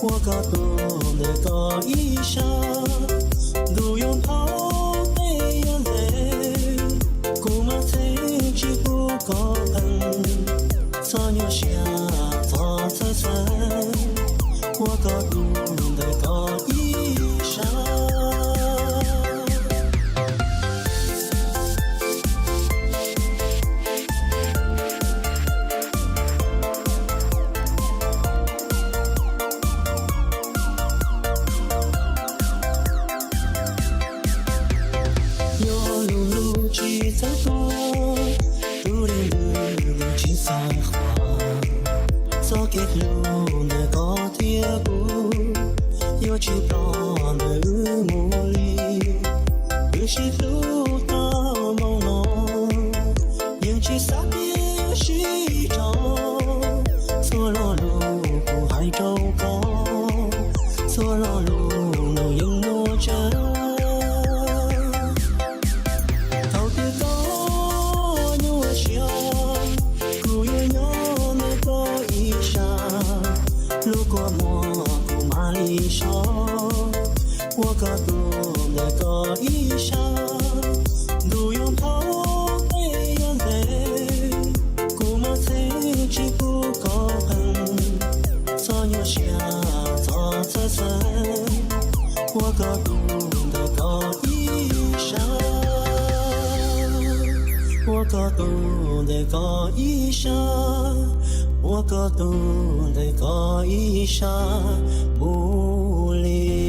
我个懂得个一生，都用跑被眼泪，古马曾经不高分，草牛下草草草，我个懂得个一生。去再多，都连路去撒花，走给路的高铁步，有去到的梦里，有些路到朦胧，有去撒边西找，错了路不还周高，错了路能有我着。如果我不马里上，我个懂得个一生，都用跑被眼泪，古马曾经不高分，草牛下草草草，我个懂得个一生，我个懂得个一生。我个懂得个一生不离。